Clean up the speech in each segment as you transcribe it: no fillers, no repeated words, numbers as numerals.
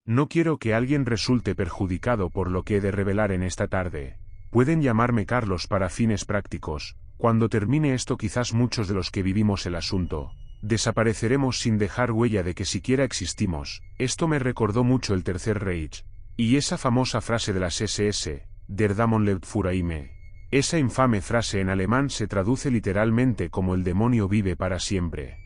No quiero que alguien resulte perjudicado por lo que he de revelar en esta tarde. Pueden llamarme Carlos para fines prácticos. Cuando termine esto quizás muchos de los que vivimos el asunto desapareceremos sin dejar huella de que siquiera existimos. Esto me recordó mucho el Tercer Reich. Y esa famosa frase de las SS, Der Dämon lebt für immer. Esa infame frase en alemán se traduce literalmente como el demonio vive para siempre.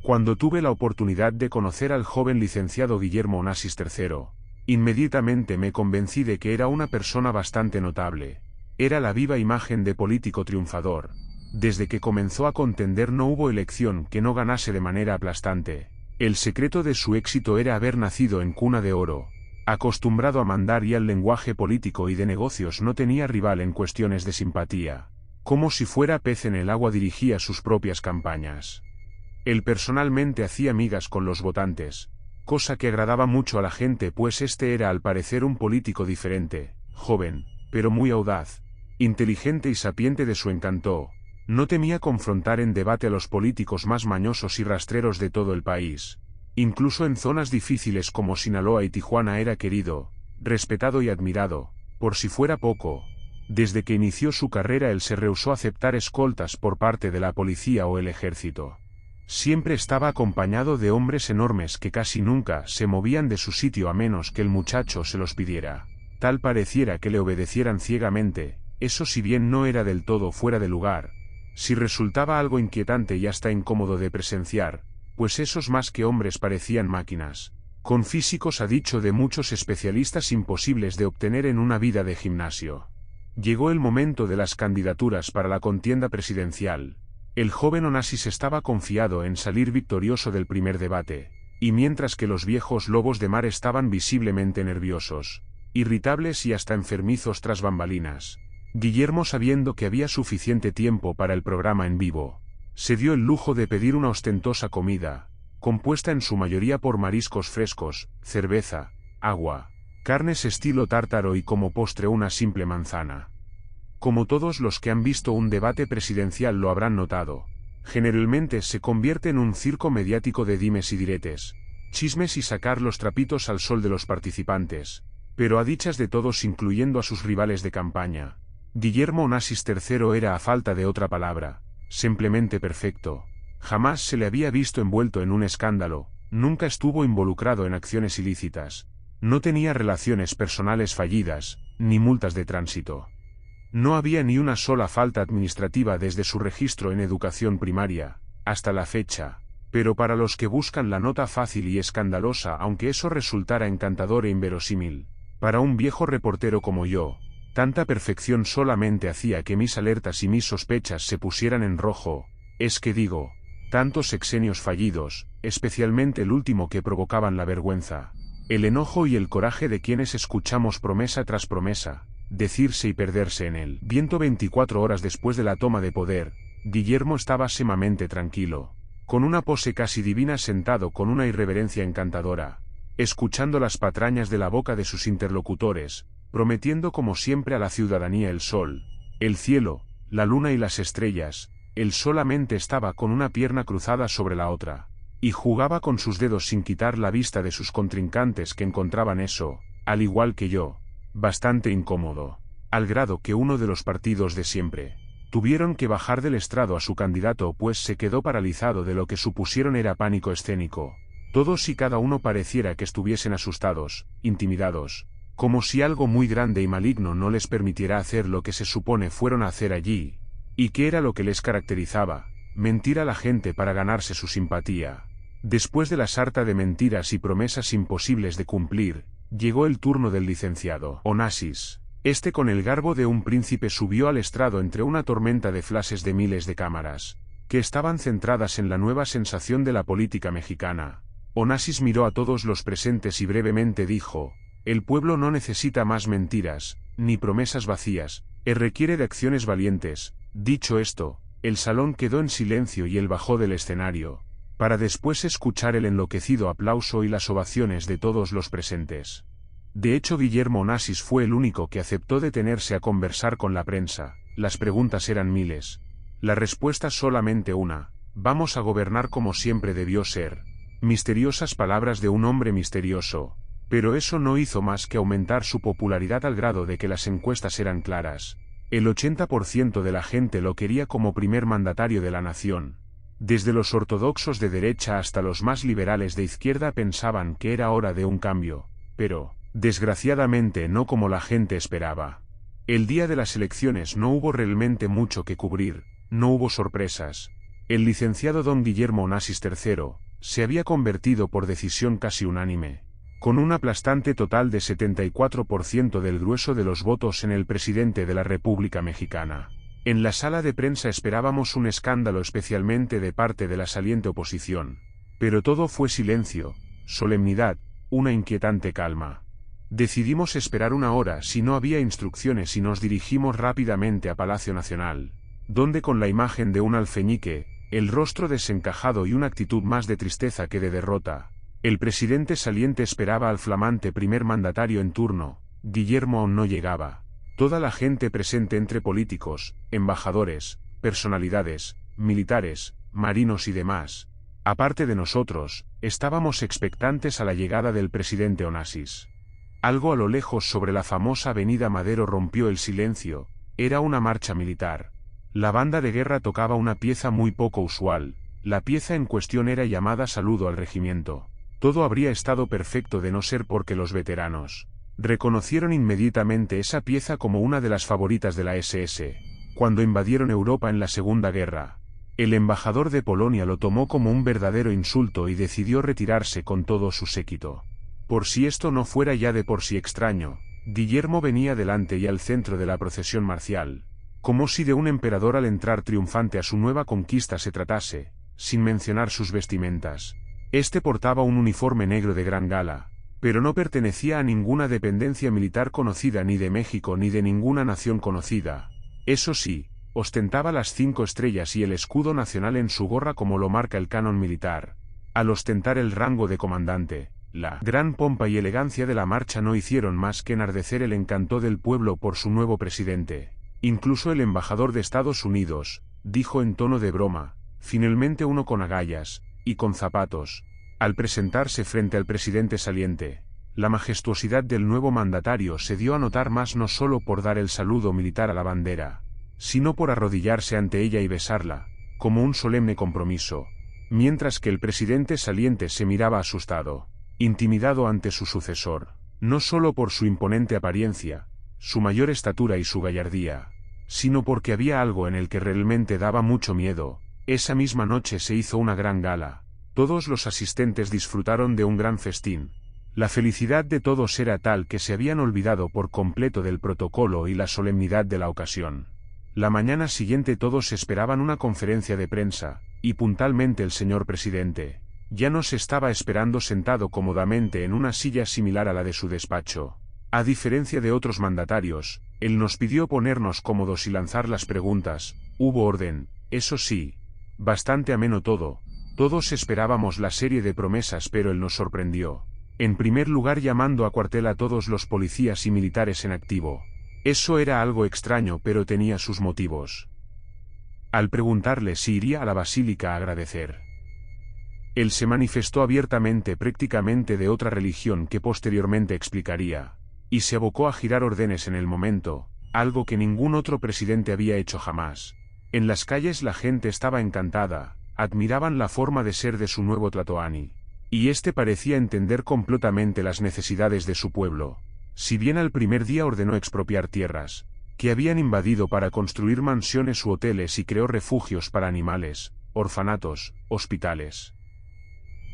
Cuando tuve la oportunidad de conocer al joven licenciado Guillermo Onassis III, inmediatamente me convencí de que era una persona bastante notable. Era la viva imagen de político triunfador. Desde que comenzó a contender no hubo elección que no ganase de manera aplastante. El secreto de su éxito era haber nacido en cuna de oro. Acostumbrado a mandar y al lenguaje político y de negocios no tenía rival en cuestiones de simpatía. Como si fuera pez en el agua dirigía sus propias campañas. Él personalmente hacía migas con los votantes, cosa que agradaba mucho a la gente pues este era al parecer un político diferente, joven, pero muy audaz, inteligente y sapiente de su encanto. No temía confrontar en debate a los políticos más mañosos y rastreros de todo el país. Incluso en zonas difíciles como Sinaloa y Tijuana era querido, respetado y admirado. Por si fuera poco, desde que inició su carrera él se rehusó a aceptar escoltas por parte de la policía o el ejército. Siempre estaba acompañado de hombres enormes que casi nunca se movían de su sitio a menos que el muchacho se los pidiera. Tal pareciera que le obedecieran ciegamente, eso si bien no era del todo fuera de lugar. Si resultaba algo inquietante y hasta incómodo de presenciar, pues esos más que hombres parecían máquinas, con físicos a dicho de muchos especialistas imposibles de obtener en una vida de gimnasio. Llegó el momento de las candidaturas para la contienda presidencial. El joven Onassis estaba confiado en salir victorioso del primer debate, y mientras que los viejos lobos de mar estaban visiblemente nerviosos, irritables y hasta enfermizos tras bambalinas, Guillermo, sabiendo que había suficiente tiempo para el programa en vivo, se dio el lujo de pedir una ostentosa comida, compuesta en su mayoría por mariscos frescos, cerveza, agua, carnes estilo tártaro y como postre una simple manzana. Como todos los que han visto un debate presidencial lo habrán notado, generalmente se convierte en un circo mediático de dimes y diretes, chismes y sacar los trapitos al sol de los participantes, pero a dichas de todos incluyendo a sus rivales de campaña. Guillermo Onassis III era, a falta de otra palabra, simplemente perfecto. Jamás se le había visto envuelto en un escándalo, nunca estuvo involucrado en acciones ilícitas, no tenía relaciones personales fallidas, ni multas de tránsito. No había ni una sola falta administrativa desde su registro en educación primaria, hasta la fecha, pero para los que buscan la nota fácil y escandalosa, aunque eso resultara encantador e inverosímil, para un viejo reportero como yo, tanta perfección solamente hacía que mis alertas y mis sospechas se pusieran en rojo. Es que digo, tantos sexenios fallidos, especialmente el último que provocaban la vergüenza, el enojo y el coraje de quienes escuchamos promesa tras promesa, decirse y perderse en él. 24 horas después de la toma de poder, Guillermo estaba sumamente tranquilo, con una pose casi divina sentado con una irreverencia encantadora, escuchando las patrañas de la boca de sus interlocutores, prometiendo como siempre a la ciudadanía el sol, el cielo, la luna y las estrellas. Él solamente estaba con una pierna cruzada sobre la otra, y jugaba con sus dedos sin quitar la vista de sus contrincantes que encontraban eso, al igual que yo, bastante incómodo, al grado que uno de los partidos de siempre tuvieron que bajar del estrado a su candidato pues se quedó paralizado de lo que supusieron era pánico escénico. Todos y cada uno pareciera que estuviesen asustados, intimidados, como si algo muy grande y maligno no les permitiera hacer lo que se supone fueron a hacer allí. ¿Y qué era lo que les caracterizaba? Mentir a la gente para ganarse su simpatía. Después de la sarta de mentiras y promesas imposibles de cumplir, llegó el turno del licenciado Onassis. Este con el garbo de un príncipe subió al estrado entre una tormenta de flashes de miles de cámaras, que estaban centradas en la nueva sensación de la política mexicana. Onassis miró a todos los presentes y brevemente dijo: el pueblo no necesita más mentiras, ni promesas vacías, requiere de acciones valientes. Dicho esto, el salón quedó en silencio y él bajó del escenario, para después escuchar el enloquecido aplauso y las ovaciones de todos los presentes. De hecho, Guillermo Onassis fue el único que aceptó detenerse a conversar con la prensa. Las preguntas eran miles, la respuesta solamente una: vamos a gobernar como siempre debió ser. Misteriosas palabras de un hombre misterioso, Pero eso no hizo más que aumentar su popularidad al grado de que las encuestas eran claras. El 80% de la gente lo quería como primer mandatario de la nación. Desde los ortodoxos de derecha hasta los más liberales de izquierda pensaban que era hora de un cambio, pero, desgraciadamente, no como la gente esperaba. El día de las elecciones no hubo realmente mucho que cubrir, no hubo sorpresas. El licenciado don Guillermo Onassis III se había convertido por decisión casi unánime, con un aplastante total de 74% del grueso de los votos en el presidente de la República Mexicana. En la sala de prensa esperábamos un escándalo, especialmente de parte de la saliente oposición. Pero todo fue silencio, solemnidad, una inquietante calma. Decidimos esperar una hora si no había instrucciones y nos dirigimos rápidamente a Palacio Nacional, donde con la imagen de un alfeñique, el rostro desencajado y una actitud más de tristeza que de derrota, el presidente saliente esperaba al flamante primer mandatario en turno. Guillermo aún no llegaba. Toda la gente presente, entre políticos, embajadores, personalidades, militares, marinos y demás, aparte de nosotros, estábamos expectantes a la llegada del presidente Onassis. Algo a lo lejos sobre la famosa avenida Madero rompió el silencio. Era una marcha militar. La banda de guerra tocaba una pieza muy poco usual. La pieza en cuestión era llamada Saludo al Regimiento. Todo habría estado perfecto de no ser porque los veteranos reconocieron inmediatamente esa pieza como una de las favoritas de la SS. Cuando invadieron Europa en la Segunda Guerra, el embajador de Polonia lo tomó como un verdadero insulto y decidió retirarse con todo su séquito. Por si esto no fuera ya de por sí extraño, Guillermo venía delante y al centro de la procesión marcial, como si de un emperador al entrar triunfante a su nueva conquista se tratase, sin mencionar sus vestimentas. Este portaba un uniforme negro de gran gala, pero no pertenecía a ninguna dependencia militar conocida ni de México ni de ninguna nación conocida. Eso sí, ostentaba las 5 estrellas y el escudo nacional en su gorra como lo marca el canon militar. Al ostentar el rango de comandante, la gran pompa y elegancia de la marcha no hicieron más que enardecer el encanto del pueblo por su nuevo presidente. Incluso el embajador de Estados Unidos dijo en tono de broma, finalmente uno con agallas y con zapatos. Al presentarse frente al presidente saliente, la majestuosidad del nuevo mandatario se dio a notar más, no solo por dar el saludo militar a la bandera, sino por arrodillarse ante ella y besarla, como un solemne compromiso, mientras que el presidente saliente se miraba asustado, intimidado ante su sucesor, no solo por su imponente apariencia, su mayor estatura y su gallardía, sino porque había algo en el que realmente daba mucho miedo. Esa misma noche se hizo una gran gala. Todos los asistentes disfrutaron de un gran festín. La felicidad de todos era tal que se habían olvidado por completo del protocolo y la solemnidad de la ocasión. La mañana siguiente todos esperaban una conferencia de prensa, y puntualmente el señor presidente ya nos estaba esperando sentado cómodamente en una silla similar a la de su despacho. A diferencia de otros mandatarios, él nos pidió ponernos cómodos y lanzar las preguntas. Hubo orden, eso sí, bastante ameno todo. Todos esperábamos la serie de promesas, pero él nos sorprendió. En primer lugar, llamando a cuartel a todos los policías y militares en activo. Eso era algo extraño, pero tenía sus motivos. Al preguntarle si iría a la basílica a agradecer, él se manifestó abiertamente, prácticamente de otra religión que posteriormente explicaría, y se abocó a girar órdenes en el momento, algo que ningún otro presidente había hecho jamás. En las calles la gente estaba encantada, admiraban la forma de ser de su nuevo Tlatoani, y este parecía entender completamente las necesidades de su pueblo. Si bien al primer día ordenó expropiar tierras que habían invadido para construir mansiones u hoteles y creó refugios para animales, orfanatos, hospitales,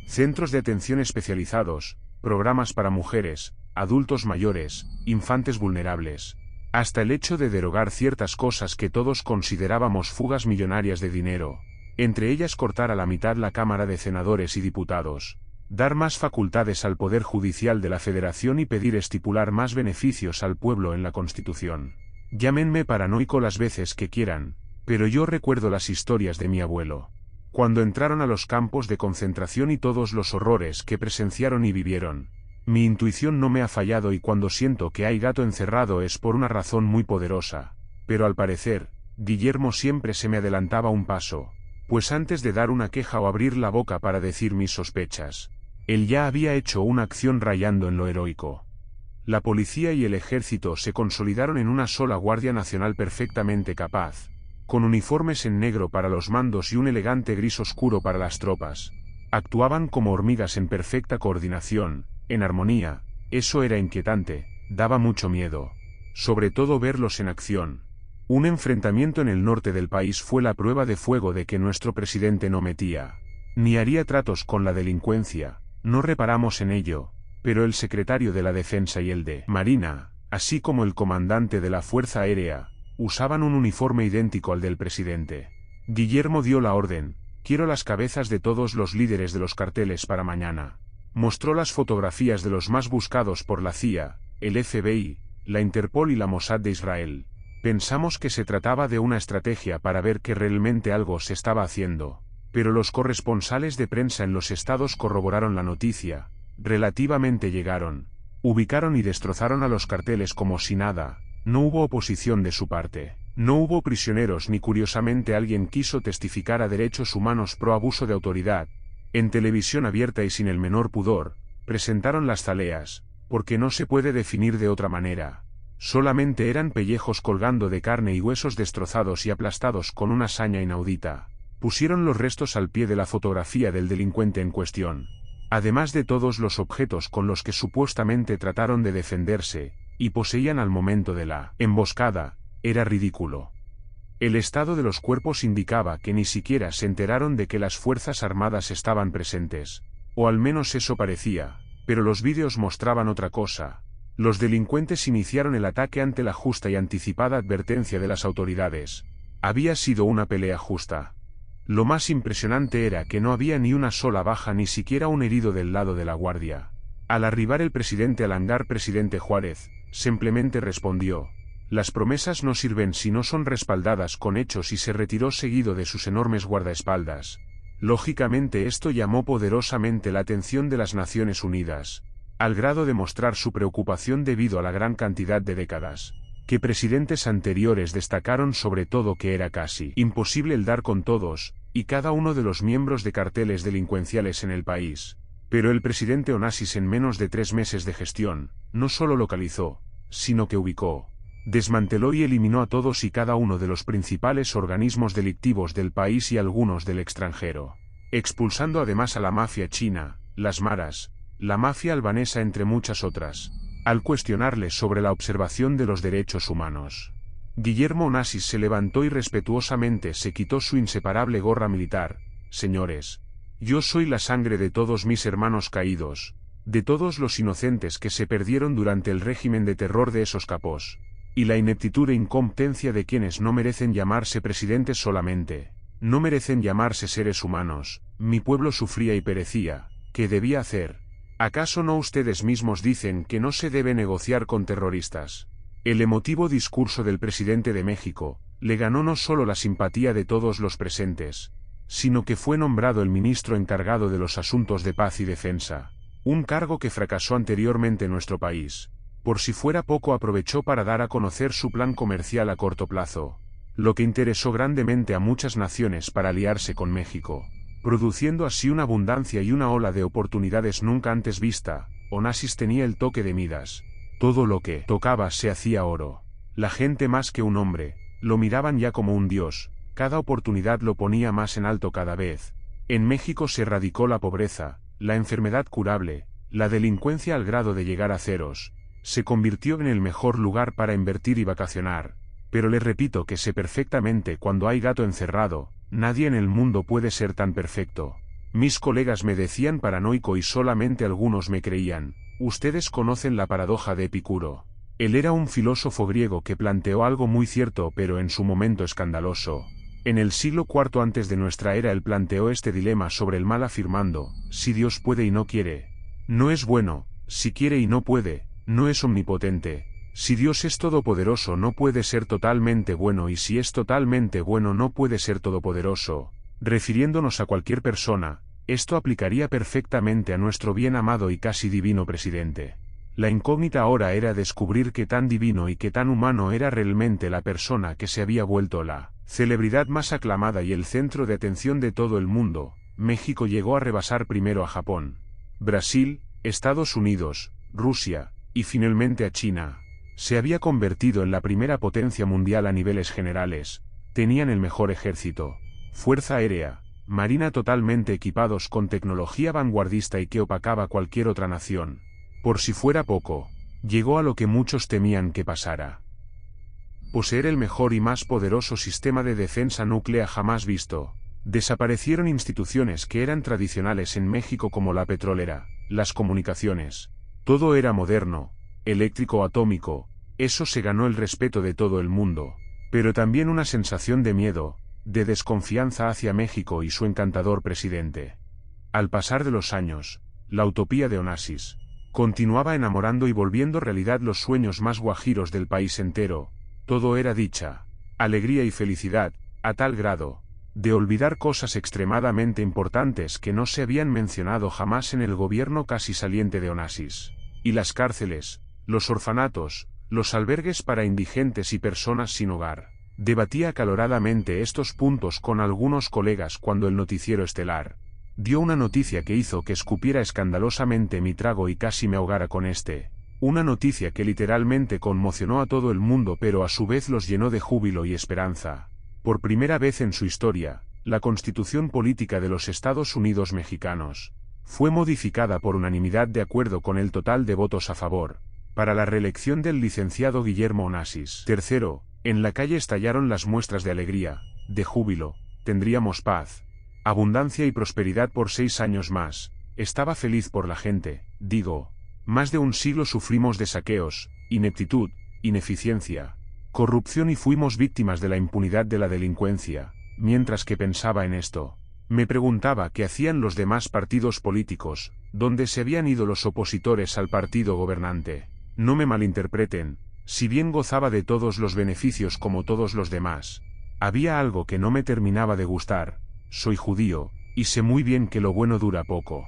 centros de atención especializados, programas para mujeres, adultos mayores, infantes vulnerables, hasta el hecho de derogar ciertas cosas que todos considerábamos fugas millonarias de dinero, entre ellas cortar a la mitad la Cámara de Senadores y Diputados, dar más facultades al Poder Judicial de la Federación y pedir estipular más beneficios al pueblo en la Constitución. Llámenme paranoico las veces que quieran, pero yo recuerdo las historias de mi abuelo, cuando entraron a los campos de concentración y todos los horrores que presenciaron y vivieron. Mi intuición no me ha fallado y cuando siento que hay gato encerrado es por una razón muy poderosa, pero al parecer, Guillermo siempre se me adelantaba un paso, pues antes de dar una queja o abrir la boca para decir mis sospechas, Él ya había hecho una acción rayando en lo heroico. La policía y el ejército se consolidaron en una sola Guardia Nacional perfectamente capaz, con uniformes en negro para los mandos y un elegante gris oscuro para las tropas. Actuaban como hormigas en perfecta coordinación, en armonía. Eso era inquietante, daba mucho miedo. Sobre todo verlos en acción. Un enfrentamiento en el norte del país fue la prueba de fuego de que nuestro presidente no metía, ni haría tratos con la delincuencia. No reparamos en ello, pero el secretario de la Defensa y el de Marina, así como el comandante de la Fuerza Aérea, usaban un uniforme idéntico al del presidente. Guillermo dio la orden: quiero las cabezas de todos los líderes de los carteles para mañana. Mostró las fotografías de los más buscados por la CIA, el FBI, la Interpol y la Mossad de Israel. Pensamos que se trataba de una estrategia para ver que realmente algo se estaba haciendo, pero los corresponsales de prensa en los estados corroboraron la noticia. Relativamente llegaron, ubicaron y destrozaron a los carteles como si nada. No hubo oposición de su parte. No hubo prisioneros ni curiosamente alguien quiso testificar a derechos humanos pro abuso de autoridad. En televisión abierta y sin el menor pudor, presentaron las zaleas, porque no se puede definir de otra manera. Solamente eran pellejos colgando de carne y huesos destrozados y aplastados con una saña inaudita. Pusieron los restos al pie de la fotografía del delincuente en cuestión. Además de todos los objetos con los que supuestamente trataron de defenderse, y poseían al momento de la emboscada, era ridículo. El estado de los cuerpos indicaba que ni siquiera se enteraron de que las Fuerzas Armadas estaban presentes. O al menos eso parecía, pero los vídeos mostraban otra cosa. Los delincuentes iniciaron el ataque ante la justa y anticipada advertencia de las autoridades. Había sido una pelea justa. Lo más impresionante era que no había ni una sola baja ni siquiera un herido del lado de la guardia. Al arribar el presidente al hangar presidente Juárez, simplemente respondió: las promesas no sirven si no son respaldadas con hechos, y se retiró seguido de sus enormes guardaespaldas. Lógicamente esto llamó poderosamente la atención de las Naciones Unidas, al grado de mostrar su preocupación debido a la gran cantidad de décadas que presidentes anteriores destacaron sobre todo que era casi imposible el dar con todos y cada uno de los miembros de carteles delincuenciales en el país. Pero el presidente Onassis en menos de 3 meses de gestión, no solo localizó, sino que ubicó, desmanteló y eliminó a todos y cada uno de los principales organismos delictivos del país y algunos del extranjero, expulsando además a la mafia china, las maras, la mafia albanesa entre muchas otras. Al cuestionarle sobre la observación de los derechos humanos, Guillermo Onassis se levantó y respetuosamente se quitó su inseparable gorra militar: señores, yo soy la sangre de todos mis hermanos caídos, de todos los inocentes que se perdieron durante el régimen de terror de esos capos, y la ineptitud e incompetencia de quienes no merecen llamarse presidentes solamente, no merecen llamarse seres humanos. Mi pueblo sufría y perecía. ¿Qué debía hacer? ¿Acaso no ustedes mismos dicen que no se debe negociar con terroristas? El emotivo discurso del presidente de México le ganó no solo la simpatía de todos los presentes, sino que fue nombrado el ministro encargado de los asuntos de paz y defensa, un cargo que fracasó anteriormente en nuestro país. Por si fuera poco, aprovechó para dar a conocer su plan comercial a corto plazo, lo que interesó grandemente a muchas naciones para aliarse con México, produciendo así una abundancia y una ola de oportunidades nunca antes vista. Onassis tenía el toque de Midas. Todo lo que tocaba se hacía oro. La gente, más que un hombre, lo miraban ya como un dios. Cada oportunidad lo ponía más en alto cada vez. En México se erradicó la pobreza, la enfermedad curable, la delincuencia al grado de llegar a ceros. Se convirtió en el mejor lugar para invertir y vacacionar. Pero le repito que sé perfectamente cuando hay gato encerrado. Nadie en el mundo puede ser tan perfecto. Mis colegas me decían paranoico y solamente algunos me creían. Ustedes conocen la paradoja de Epicuro. Él era un filósofo griego que planteó algo muy cierto pero en su momento escandaloso. En el siglo IV antes de nuestra era él planteó este dilema sobre el mal afirmando: si Dios puede y no quiere, no es bueno; si quiere y no puede, no es omnipotente. Si Dios es todopoderoso no puede ser totalmente bueno, y si es totalmente bueno no puede ser todopoderoso. Refiriéndonos a cualquier persona, esto aplicaría perfectamente a nuestro bien amado y casi divino presidente. La incógnita ahora era descubrir qué tan divino y qué tan humano era realmente la persona que se había vuelto la celebridad más aclamada y el centro de atención de todo el mundo. México llegó a rebasar primero a Japón. Brasil, Estados Unidos, Rusia, y finalmente a China. Se había convertido en la primera potencia mundial a niveles generales, tenían el mejor ejército, fuerza aérea, marina totalmente equipados con tecnología vanguardista y que opacaba cualquier otra nación. Por si fuera poco, llegó a lo que muchos temían que pasara. Poseer el mejor y más poderoso sistema de defensa nuclear jamás visto. Desaparecieron instituciones que eran tradicionales en México como la petrolera, las comunicaciones. Todo era moderno, eléctrico, atómico. Eso se ganó el respeto de todo el mundo, pero también una sensación de miedo, de desconfianza hacia México y su encantador presidente. Al pasar de los años, la utopía de Onassis continuaba enamorando y volviendo realidad los sueños más guajiros del país entero. Todo era dicha, alegría y felicidad, a tal grado de olvidar cosas extremadamente importantes que no se habían mencionado jamás en el gobierno casi saliente de Onassis. Y las cárceles, los orfanatos, los albergues para indigentes y personas sin hogar. Debatía acaloradamente estos puntos con algunos colegas cuando el noticiero estelar dio una noticia que hizo que escupiera escandalosamente mi trago y casi me ahogara con este. Una noticia que literalmente conmocionó a todo el mundo, pero a su vez los llenó de júbilo y esperanza. Por primera vez en su historia, la Constitución Política de los Estados Unidos Mexicanos fue modificada por unanimidad de acuerdo con el total de votos a favor, para la reelección del licenciado Guillermo Onassis. Tercero, en la calle estallaron las muestras de alegría, de júbilo. Tendríamos paz, abundancia y prosperidad por 6 años más. Estaba feliz por la gente, digo. Más de un siglo sufrimos de saqueos, ineptitud, ineficiencia, corrupción y fuimos víctimas de la impunidad de la delincuencia. Mientras que pensaba en esto, me preguntaba qué hacían los demás partidos políticos, dónde se habían ido los opositores al partido gobernante. No me malinterpreten, si bien gozaba de todos los beneficios como todos los demás, había algo que no me terminaba de gustar. Soy judío, y sé muy bien que lo bueno dura poco.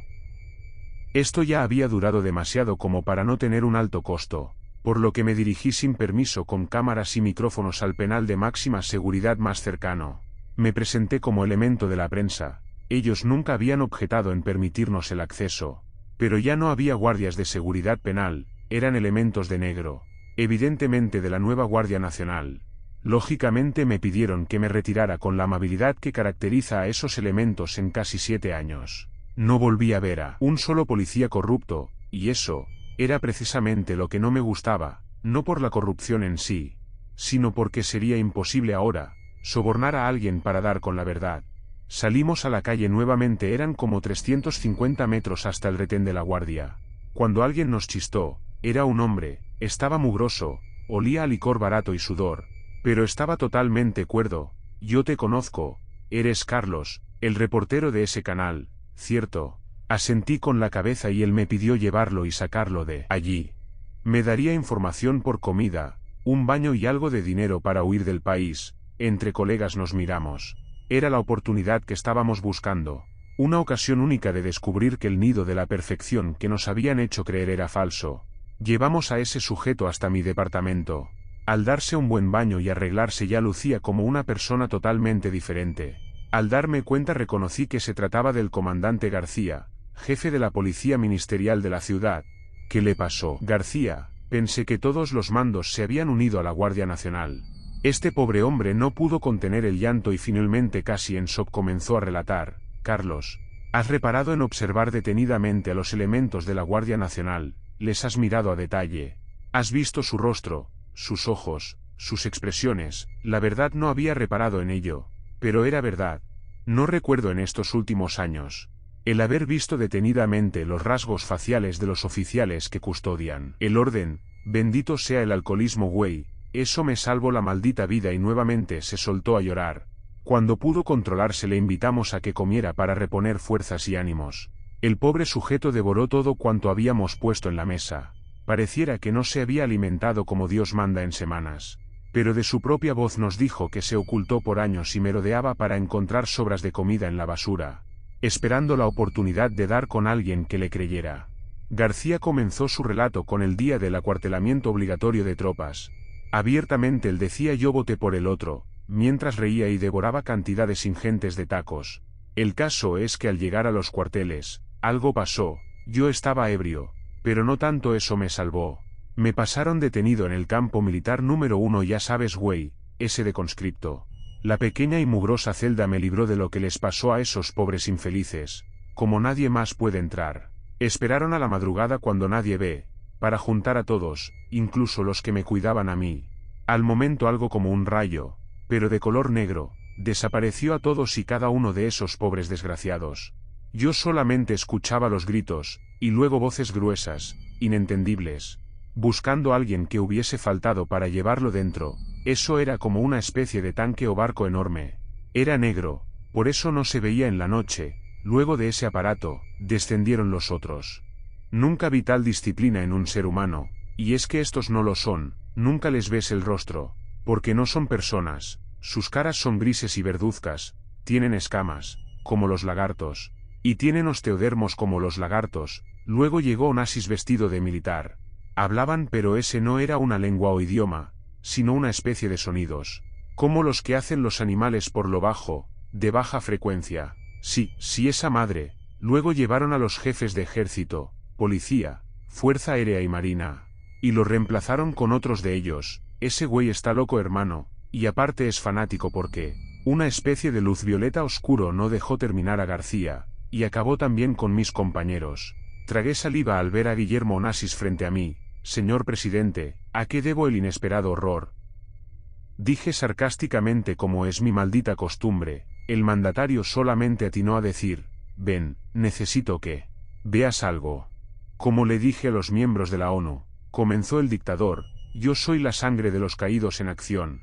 Esto ya había durado demasiado como para no tener un alto costo, por lo que me dirigí sin permiso con cámaras y micrófonos al penal de máxima seguridad más cercano. Me presenté como elemento de la prensa. Ellos nunca habían objetado en permitirnos el acceso, pero ya no había guardias de seguridad penal, eran elementos de negro, evidentemente de la nueva Guardia Nacional. Lógicamente me pidieron que me retirara con la amabilidad que caracteriza a esos elementos en casi 7 años. No volví a ver a un solo policía corrupto, y eso era precisamente lo que no me gustaba, no por la corrupción en sí, sino porque sería imposible ahora sobornar a alguien para dar con la verdad. Salimos a la calle nuevamente, eran como 350 metros hasta el retén de la guardia. Cuando alguien nos chistó, era un hombre, estaba mugroso, olía a licor barato y sudor, pero estaba totalmente cuerdo. Yo te conozco, eres Carlos, el reportero de ese canal, ¿cierto? Asentí con la cabeza y él me pidió llevarlo y sacarlo de allí. Me daría información por comida, un baño y algo de dinero para huir del país. Entre colegas nos miramos. Era la oportunidad que estábamos buscando. Una ocasión única de descubrir que el nido de la perfección que nos habían hecho creer era falso. Llevamos a ese sujeto hasta mi departamento. Al darse un buen baño y arreglarse ya lucía como una persona totalmente diferente. Al darme cuenta reconocí que se trataba del comandante García, jefe de la policía ministerial de la ciudad. ¿Qué le pasó? García, pensé que todos los mandos se habían unido a la Guardia Nacional. Este pobre hombre no pudo contener el llanto y finalmente casi en shock comenzó a relatar. Carlos, has reparado en observar detenidamente a los elementos de la Guardia Nacional, les has mirado a detalle. Has visto su rostro, sus ojos, sus expresiones. La verdad no había reparado en ello, pero era verdad. No recuerdo en estos últimos años el haber visto detenidamente los rasgos faciales de los oficiales que custodian el orden. Bendito sea el alcoholismo, güey. Eso me salvó la maldita vida. Y nuevamente se soltó a llorar. Cuando pudo controlarse le invitamos a que comiera para reponer fuerzas y ánimos. El pobre sujeto devoró todo cuanto habíamos puesto en la mesa. Pareciera que no se había alimentado como Dios manda en semanas. Pero de su propia voz nos dijo que se ocultó por años y merodeaba para encontrar sobras de comida en la basura, esperando la oportunidad de dar con alguien que le creyera. García comenzó su relato con el día del acuartelamiento obligatorio de tropas. Abiertamente él decía: yo voté por el otro, mientras reía y devoraba cantidades ingentes de tacos. El caso es que al llegar a los cuarteles, algo pasó. Yo estaba ebrio, pero no tanto eso me salvó. Me pasaron detenido en el campo militar número 1, ya sabes güey, ese de conscripto. La pequeña y mugrosa celda me libró de lo que les pasó a esos pobres infelices, como nadie más puede entrar. Esperaron a la madrugada cuando nadie ve, para juntar a todos, incluso los que me cuidaban a mí. Al momento algo como un rayo, pero de color negro, desapareció a todos y cada uno de esos pobres desgraciados. Yo solamente escuchaba los gritos, y luego voces gruesas, inentendibles, buscando a alguien que hubiese faltado para llevarlo dentro. Eso era como una especie de tanque o barco enorme. Era negro, por eso no se veía en la noche. Luego de ese aparato, descendieron los otros. Nunca vi tal disciplina en un ser humano, y es que estos no lo son, nunca les ves el rostro, porque no son personas, sus caras son grises y verduzcas, tienen escamas, como los lagartos, y tienen osteodermos como los lagartos. Luego llegó Onassis vestido de militar. Hablaban, pero ese no era una lengua o idioma, sino una especie de sonidos, como los que hacen los animales por lo bajo, de baja frecuencia. Sí, esa madre. Luego llevaron a los jefes de ejército, policía, fuerza aérea y marina, y los reemplazaron con otros de ellos. Ese güey está loco, hermano, y aparte es fanático porque una especie de luz violeta oscuro no dejó terminar a García, y acabó también con mis compañeros. Tragué saliva al ver a Guillermo Onassis frente a mí. Señor presidente, ¿a qué debo el inesperado horror? Dije sarcásticamente, como es mi maldita costumbre. El mandatario solamente atinó a decir: ven, necesito que veas algo. Como le dije a los miembros de la ONU, comenzó el dictador, yo soy la sangre de los caídos en acción.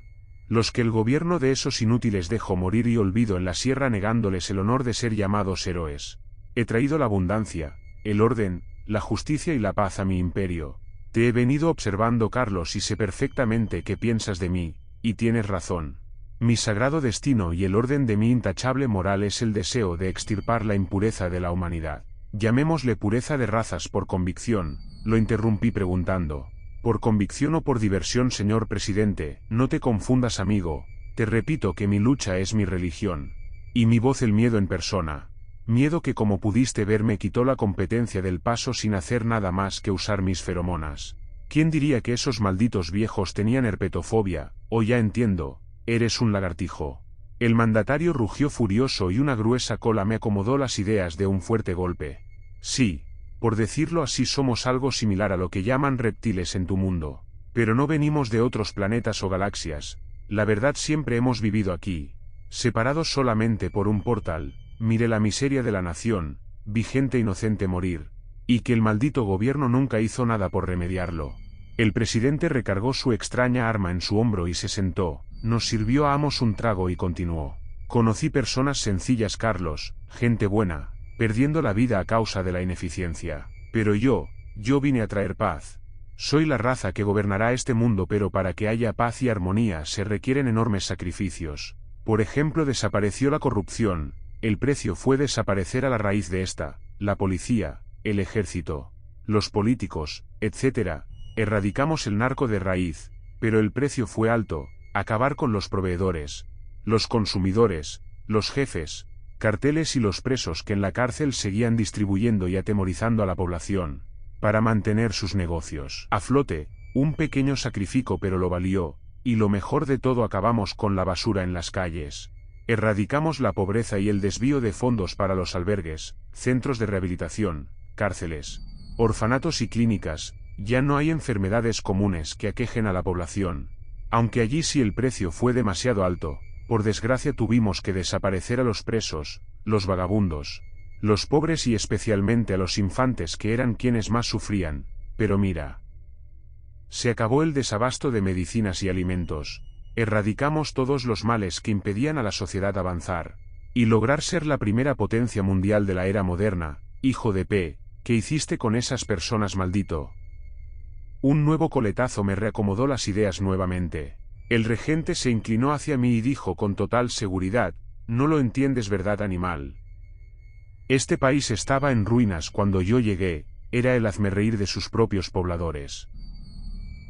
Los que el gobierno de esos inútiles dejó morir y olvido en la sierra negándoles el honor de ser llamados héroes. He traído la abundancia, el orden, la justicia y la paz a mi imperio. Te he venido observando, Carlos, y sé perfectamente qué piensas de mí, y tienes razón. Mi sagrado destino y el orden de mi intachable moral es el deseo de extirpar la impureza de la humanidad. Llamémosle pureza de razas por convicción, lo interrumpí preguntando. ¿Por convicción o por diversión, señor presidente? No te confundas, amigo, te repito que mi lucha es mi religión. Y mi voz el miedo en persona. Miedo que, como pudiste ver, me quitó la competencia del paso sin hacer nada más que usar mis feromonas. ¿Quién diría que esos malditos viejos tenían herpetofobia? Ya entiendo, eres un lagartijo. El mandatario rugió furioso y una gruesa cola me acomodó las ideas de un fuerte golpe. Sí, por decirlo así, somos algo similar a lo que llaman reptiles en tu mundo. Pero no venimos de otros planetas o galaxias. La verdad, siempre hemos vivido aquí, separados solamente por un portal. Mire la miseria de la nación, vi gente inocente morir, y que el maldito gobierno nunca hizo nada por remediarlo. El presidente recargó su extraña arma en su hombro y se sentó, nos sirvió a ambos un trago y continuó. Conocí personas sencillas, Carlos, gente buena, perdiendo la vida a causa de la ineficiencia. Pero yo vine a traer paz. Soy la raza que gobernará este mundo, pero para que haya paz y armonía se requieren enormes sacrificios. Por ejemplo, desapareció la corrupción. El precio fue desaparecer a la raíz de esta, la policía, el ejército, los políticos, etc. Erradicamos el narco de raíz, pero el precio fue alto, acabar con los proveedores, los consumidores, los jefes, carteles y los presos que en la cárcel seguían distribuyendo y atemorizando a la población, para mantener sus negocios a flote. Un pequeño sacrificio, pero lo valió, y lo mejor de todo, acabamos con la basura en las calles. Erradicamos la pobreza y el desvío de fondos para los albergues, centros de rehabilitación, cárceles, orfanatos y clínicas. Ya no hay enfermedades comunes que aquejen a la población. Aunque allí sí el precio fue demasiado alto, por desgracia tuvimos que desaparecer a los presos, los vagabundos, los pobres y especialmente a los infantes, que eran quienes más sufrían. Pero mira, se acabó el desabasto de medicinas y alimentos. Erradicamos todos los males que impedían a la sociedad avanzar y lograr ser la primera potencia mundial de la era moderna. Hijo de P, ¿qué hiciste con esas personas, maldito? Un nuevo coletazo me reacomodó las ideas nuevamente. El regente se inclinó hacia mí y dijo con total seguridad: no lo entiendes, ¿verdad, animal? Este país estaba en ruinas cuando yo llegué, era el hazmerreír de sus propios pobladores.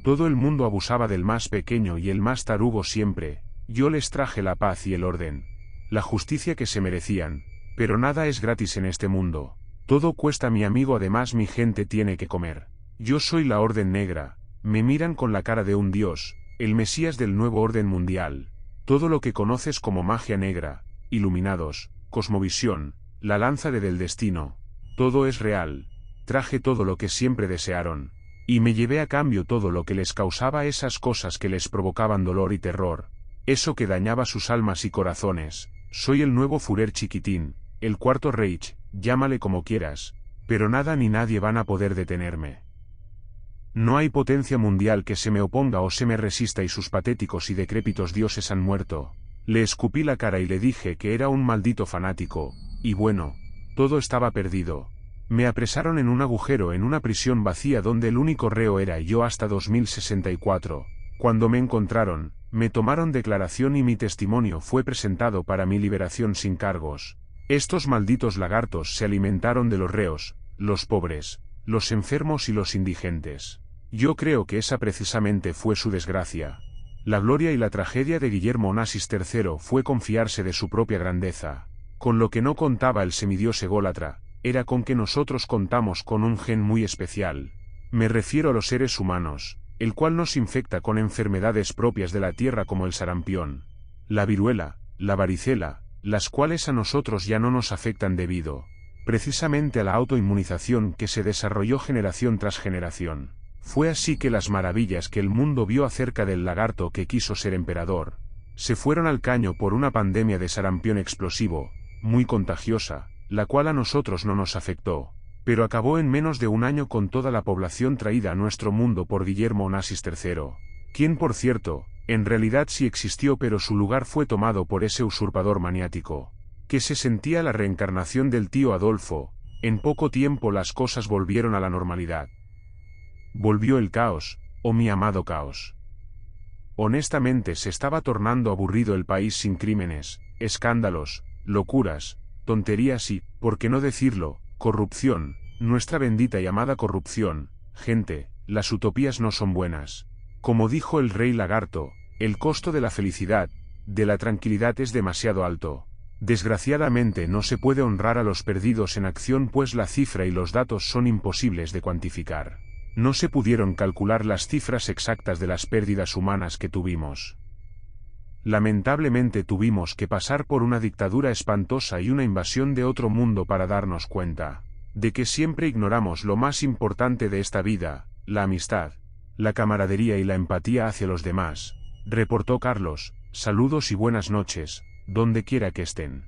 Todo el mundo abusaba del más pequeño y el más tarugo siempre. Yo les traje la paz y el orden, la justicia que se merecían, pero nada es gratis en este mundo. Todo cuesta mi amigo, además mi gente tiene que comer. Yo soy la Orden Negra, me miran con la cara de un dios, el Mesías del nuevo orden mundial. Todo lo que conoces como magia negra, iluminados, cosmovisión, la lanza del destino, todo es real. Traje todo lo que siempre desearon, y me llevé a cambio todo lo que les causaba esas cosas que les provocaban dolor y terror, eso que dañaba sus almas y corazones. Soy el nuevo Führer chiquitín, el cuarto Reich, llámale como quieras, pero nada ni nadie van a poder detenerme. No hay potencia mundial que se me oponga o se me resista y sus patéticos y decrépitos dioses han muerto. Le escupí la cara y le dije que era un maldito fanático, y bueno, todo estaba perdido. Me apresaron en un agujero en una prisión vacía donde el único reo era yo hasta 2064. Cuando me encontraron, me tomaron declaración y mi testimonio fue presentado para mi liberación sin cargos. Estos malditos lagartos se alimentaron de los reos, los pobres, los enfermos y los indigentes. Yo creo que esa precisamente fue su desgracia. La gloria y la tragedia de Guillermo Onassis III fue confiarse de su propia grandeza. Con lo que no contaba el semidios ególatra, era con que nosotros contamos con un gen muy especial. Me refiero a los seres humanos, el cual nos infecta con enfermedades propias de la tierra como el sarampión, la viruela, la varicela, las cuales a nosotros ya no nos afectan debido, precisamente a la autoinmunización que se desarrolló generación tras generación. Fue así que las maravillas que el mundo vio acerca del lagarto que quiso ser emperador, se fueron al caño por una pandemia de sarampión explosivo, muy contagiosa, la cual a nosotros no nos afectó, pero acabó en menos de un año con toda la población traída a nuestro mundo por Guillermo Onassis III, quien por cierto, en realidad sí existió pero su lugar fue tomado por ese usurpador maniático, que se sentía la reencarnación del tío Adolfo. En poco tiempo las cosas volvieron a la normalidad. Volvió el caos, oh mi amado caos. Honestamente se estaba tornando aburrido el país sin crímenes, escándalos, locuras, tonterías y, por qué no decirlo, corrupción, nuestra bendita y amada corrupción. Gente, las utopías no son buenas. Como dijo el rey lagarto, el costo de la felicidad, de la tranquilidad es demasiado alto. Desgraciadamente no se puede honrar a los perdidos en acción pues la cifra y los datos son imposibles de cuantificar. No se pudieron calcular las cifras exactas de las pérdidas humanas que tuvimos. Lamentablemente tuvimos que pasar por una dictadura espantosa y una invasión de otro mundo para darnos cuenta de que siempre ignoramos lo más importante de esta vida, la amistad, la camaradería y la empatía hacia los demás, reportó Carlos. Saludos y buenas noches, donde quiera que estén.